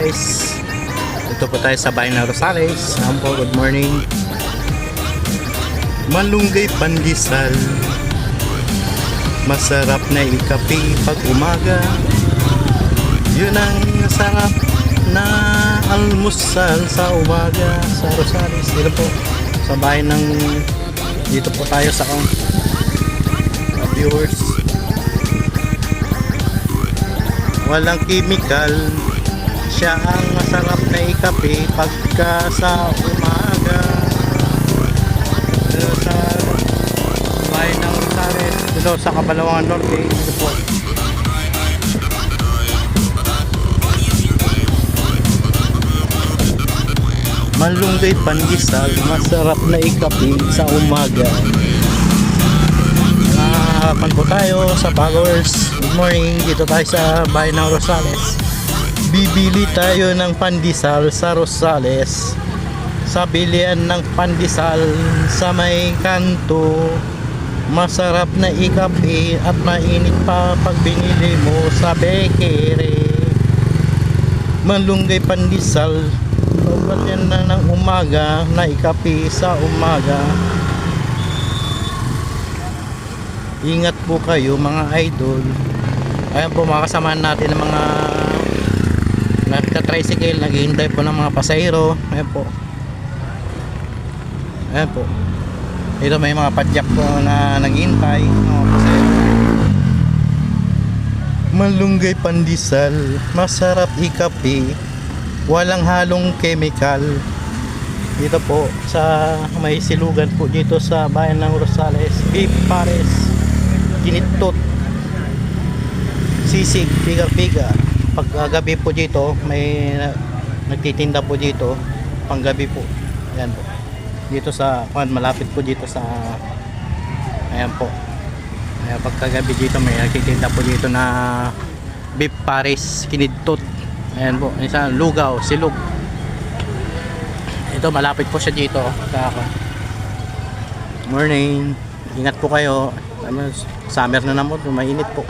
guys, ito po tayo sa bayan ng Rosales. Po, good morning. Malunggay pandesal, masarap na ikape pag umaga. Yun ang sarap na almusal sa umaga sa Rosales. Dito po sa bayan ng, dito po tayo sa viewers. Walang chemical, siya ang masarap na ikape pagka sa umaga. Dito sa bayan ng Rosales, dito sa Kabalawangan Norte. Dito po. Malunggay pandesal, masarap na ikape sa umaga. Harapan po tayo sa followers. Good morning, dito tayo sa bayan ng Rosales. Bibili tayo ng pandesal sa Rosales, sa bilian ng pandesal sa may kanto. Masarap na ikape at mainit pa pag binili mo sa bakery. Malunggay pandesal, sobrang yan na ng umaga na ikape sa umaga. Ingat po kayo mga idol. Ayan po, mga kasamahan natin ng mga nagka-tricycle, naghihintay po ng mga pasahero. Ayan po. Ayan po. Dito may mga padyak po na naghihintay, mga pasahero. Malunggay pandesal, masarap ikape, walang halong chemical. Dito po sa may silugan po dito sa bayan ng Rosales. Beef Pares, Kinitot, sisig, piga-piga. Pag gabi po dito may nagtitinda po dito panggabi po. Ayan po, dito sa malapit po dito sa, ayan po, ayan, pagkagabi dito may nagtitinda po dito na Beef Pares, Kinitot. Ayan po, isa lugaw, silog. Ito malapit po siya dito sa morning. Ingat po kayo, summer na naman, mainit po.